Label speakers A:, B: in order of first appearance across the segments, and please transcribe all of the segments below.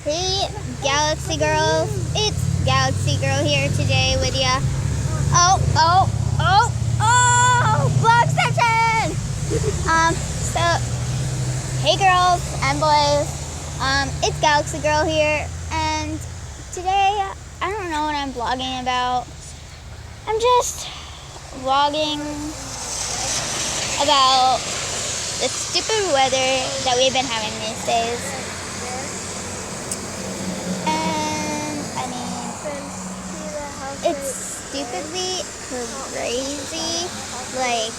A: Hey, Galaxy Girls. It's Galaxy Girl here today with ya. Oh, vlog session! So, hey girls and boys. It's Galaxy Girl here, and today, I don't know what I'm vlogging about. I'm just vlogging about the stupid weather that we've been having these days. And I mean, it's stupidly crazy. Like,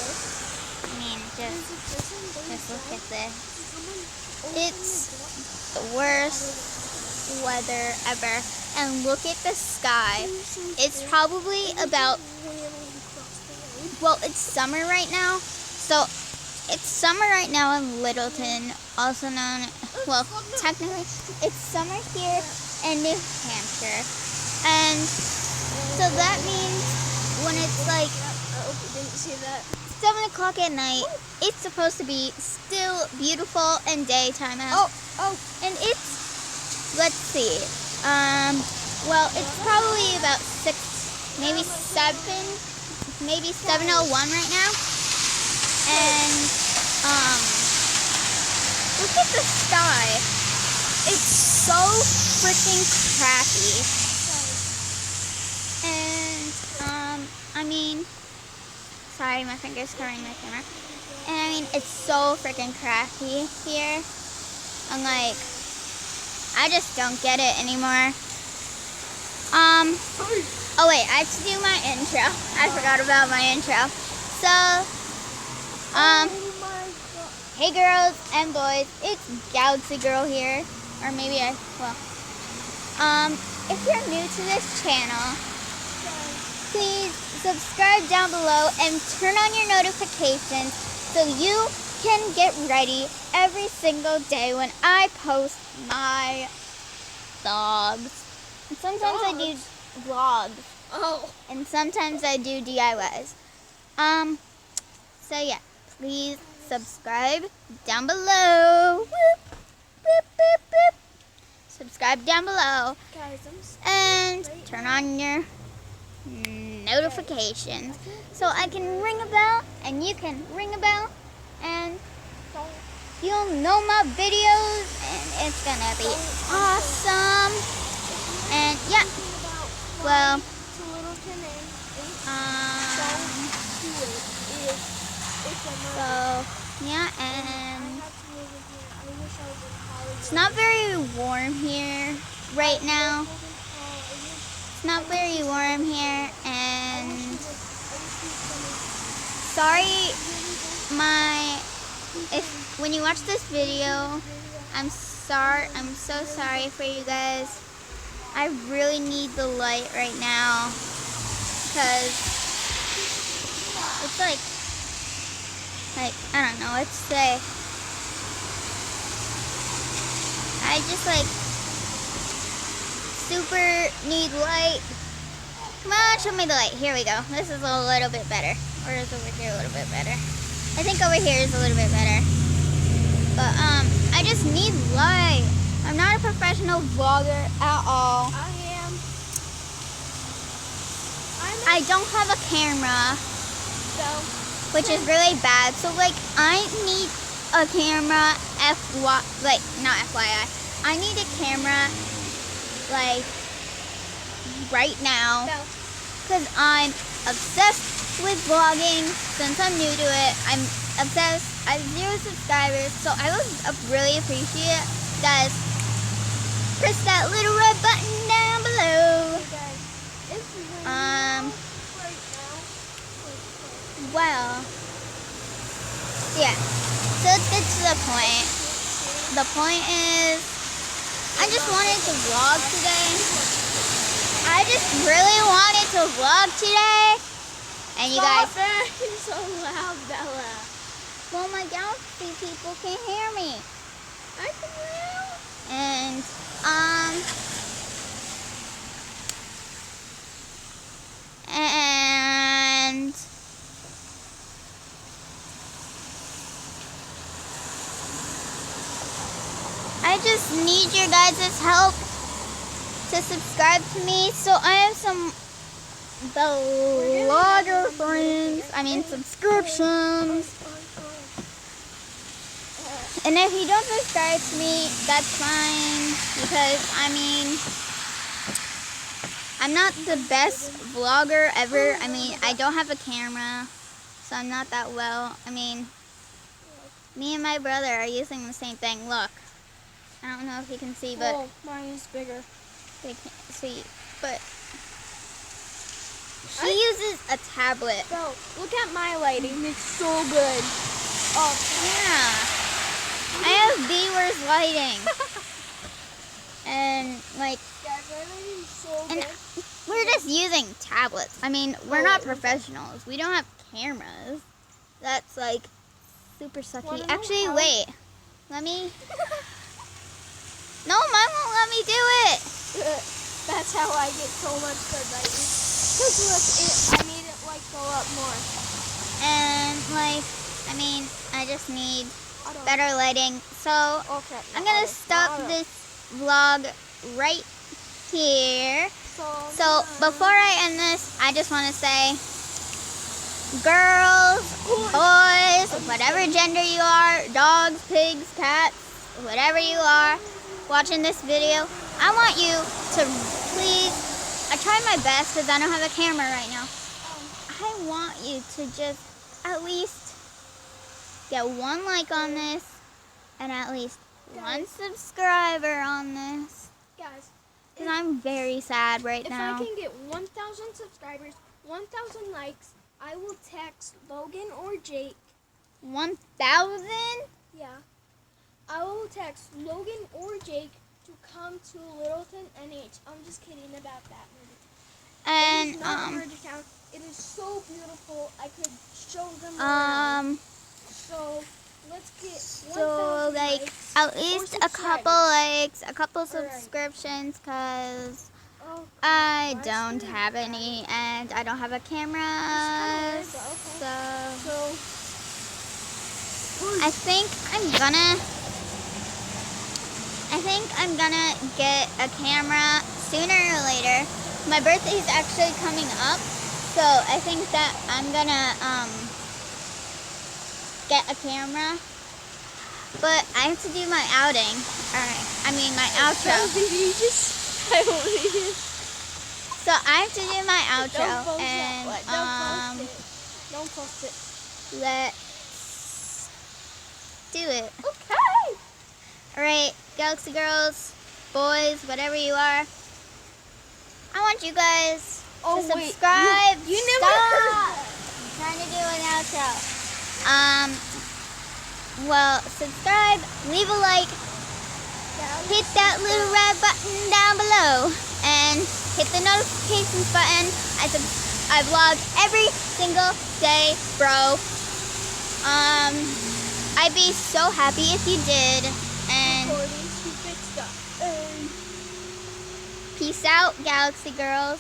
A: I mean, just look at this. It's the worst weather ever. And look at the sky. It's probably about, well, it's summer right now. So it's summer right now in Littleton, also known, well, technically, it's summer here in New Hampshire. And so that means when it's like 7 o'clock at night, it's supposed to be still beautiful and daytime out. And it's, let's see, well, it's probably about 6, maybe 7:01 right now. And, look at the sky. It's so freaking crappy. And, I mean, sorry, my finger's covering my camera. And I mean, it's so freaking crappy here. I'm like, I just don't get it anymore. Oh wait, I have to do my intro. I forgot about my intro. So, hey girls and boys, it's Galaxy Girl here. Or maybe if you're new to this channel, please subscribe down below and turn on your notifications so you can get ready every single day when I post my vlogs. And sometimes I do vlogs. And sometimes I do DIYs. So yeah, please subscribe down below. Whoop, boop, boop, boop. Subscribe down below. And turn on your notifications so I can ring a bell and you can ring a bell and you'll know my videos and it's gonna be awesome. And yeah, well, so yeah, and it's not very warm here right now. It's not very warm here, and sorry, if when you watch this video, I'm so sorry for you guys. I really need the light right now because it's like I don't know what to say. I just super need light. Come on, show me the light. Here we go. This is a little bit better. Or is over here a little bit better? I think over here is a little bit better. But I just need light. I'm not a professional vlogger at all.
B: I am.
A: I don't have a camera,
B: So,
A: which is really bad. So I need a camera. Not FYI. I need a camera right now because I'm obsessed with vlogging. Since I'm new to it, I'm obsessed. I have 0 subscribers, so I would really appreciate it, guys. Press that little red button down below. Well, yeah. So let's get to the point. The point is, I just wanted to vlog today. I just really wanted to vlog today. And you guys...
B: Stop it! So loud, Bella.
A: Well, my Galaxy people can hear me.
B: I can hear you.
A: And, I just just need your guys' help to subscribe to me. So I have some vlogger friends. I mean subscriptions. And if you don't subscribe to me, that's fine. Because I mean, I'm not the best vlogger ever. I mean, I don't have a camera, so I'm not that well. I mean, me and my brother are using the same thing. Look. I don't know if you can see, but
B: Whoa, mine is bigger.
A: they can't see. But she uses a tablet.
B: Bro, look at my lighting. It's so good. Oh,
A: Yeah. I have viewers lighting. And like,
B: guys, my lighting is so
A: and
B: good.
A: we're just using tablets. I mean, we're not professionals. We don't have cameras. That's like super sucky.
B: Wanna know
A: Actually,
B: how-
A: wait. Let me. No, Mom won't let me do it.
B: That's how I get so much good lighting. Cause look, I made it like go up more.
A: And like, I mean, I just need
B: Auto.
A: better lighting. So
B: Okay.
A: I'm gonna stop this vlog right here. So before I end this, I just want to say, girls, boys, whatever gender you are, dogs, pigs, cats, whatever you are, watching this video, I want you to please, I tried my best because I don't have a camera right now. I want you to just at least get one like on this and at least one subscriber on this.
B: guys,
A: Because I'm very sad right
B: if
A: now.
B: I can get 1,000 subscribers, 1,000 likes, I will text Logan or Jake.
A: 1,000?
B: Yeah. I will text Logan or Jake to come to Littleton NH. I'm just kidding about that movie.
A: And
B: It is not Murder Town. It is so beautiful. I could show them around. So let's get 1,000
A: like
B: likes
A: at
B: or
A: least a couple
B: subscribers.
A: likes, a couple
B: Alright.
A: subscriptions, cause
B: Oh,
A: I
B: that's
A: don't
B: weird.
A: have any and I don't have a camera.
B: kinda weird, but okay.
A: So
B: So
A: I think I'm gonna get a camera sooner or later. My birthday's actually coming up, so I think that I'm gonna get a camera. But I have to do my outing. Alright, I mean my outro.
B: I won't read it.
A: So I have to do my
B: Don't
A: outro
B: post
A: and
B: that. Don't post it. Don't post it.
A: let's do it.
B: Okay.
A: Alright, Galaxy girls, boys, whatever you are. I want you guys
B: Oh,
A: to
B: wait,
A: subscribe.
B: you never
A: Stop. I'm trying to do an outro. Well, subscribe, leave a like, hit that little red button down below, and hit the notifications button. I vlog every single day, bro. I'd be so happy if you did. And
B: Recording stupid stuff.
A: peace out, Galaxy girls.